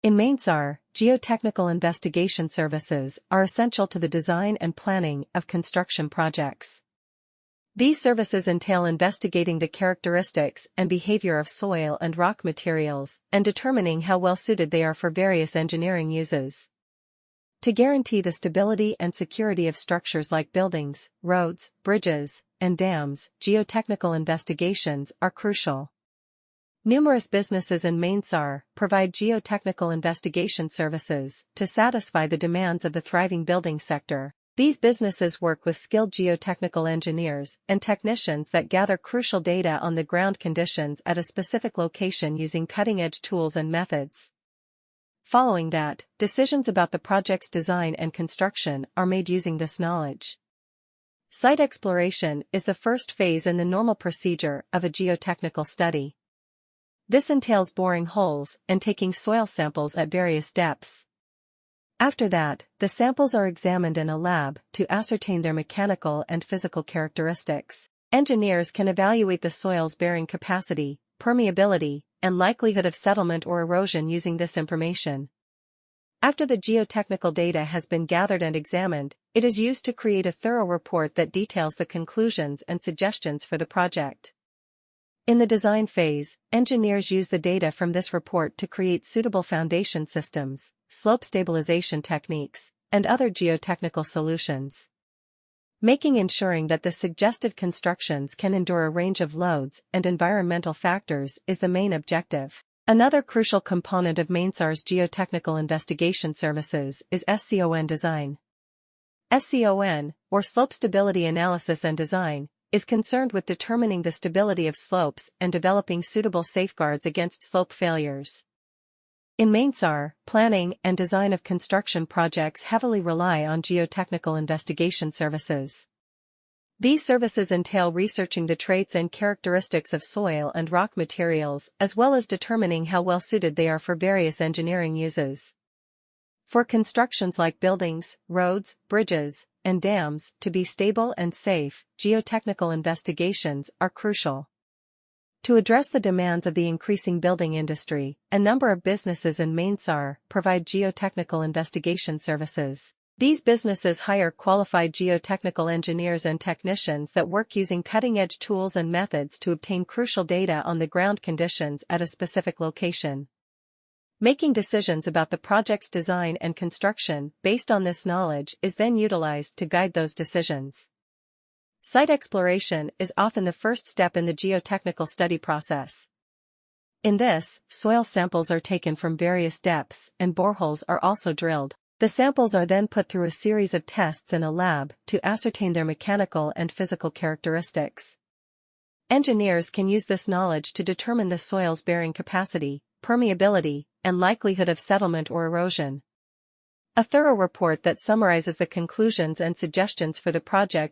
In Manesar, geotechnical investigation services are essential to the design and planning of construction projects. These services entail investigating the characteristics and behavior of soil and rock materials and determining how well suited they are for various engineering uses. To guarantee the stability and security of structures like buildings, roads, bridges, and dams, geotechnical investigations are crucial. Numerous businesses in Manesar provide geotechnical investigation services to satisfy the demands of the thriving building sector. These businesses work with skilled geotechnical engineers and technicians that gather crucial data on the ground conditions at a specific location using cutting-edge tools and methods. Following that, decisions about the project's design and construction are made using this knowledge. Site exploration is the first phase in the normal procedure of a geotechnical study. This entails boring holes and taking soil samples at various depths. After that, the samples are examined in a lab to ascertain their mechanical and physical characteristics. Engineers can evaluate the soil's bearing capacity, permeability, and likelihood of settlement or erosion using this information. After the geotechnical data has been gathered and examined, it is used to create a thorough report that details the conclusions and suggestions for the project. In the design phase, engineers use the data from this report to create suitable foundation systems, slope stabilization techniques, and other geotechnical solutions. Ensuring that the suggested constructions can endure a range of loads and environmental factors is the main objective. Another crucial component of Manesar's geotechnical investigation services is SCON design. SCON, or Slope Stability Analysis and Design, is concerned with determining the stability of slopes and developing suitable safeguards against slope failures. In Manesar, planning and design of construction projects heavily rely on geotechnical investigation services. These services entail researching the traits and characteristics of soil and rock materials as well as determining how well suited they are for various engineering uses. For constructions like buildings, roads, bridges, and dams to be stable and safe, geotechnical investigations are crucial. To address the demands of the increasing building industry, a number of businesses in Manesar provide geotechnical investigation services. These businesses hire qualified geotechnical engineers and technicians that work using cutting-edge tools and methods to obtain crucial data on the ground conditions at a specific location. Making decisions about the project's design and construction based on this knowledge is then utilized to guide those decisions. Site exploration is often the first step in the geotechnical study process. In this, soil samples are taken from various depths and boreholes are also drilled. The samples are then put through a series of tests in a lab to ascertain their mechanical and physical characteristics. Engineers can use this knowledge to determine the soil's bearing capacity, permeability, and likelihood of settlement or erosion. A thorough report that summarizes the conclusions and suggestions for the project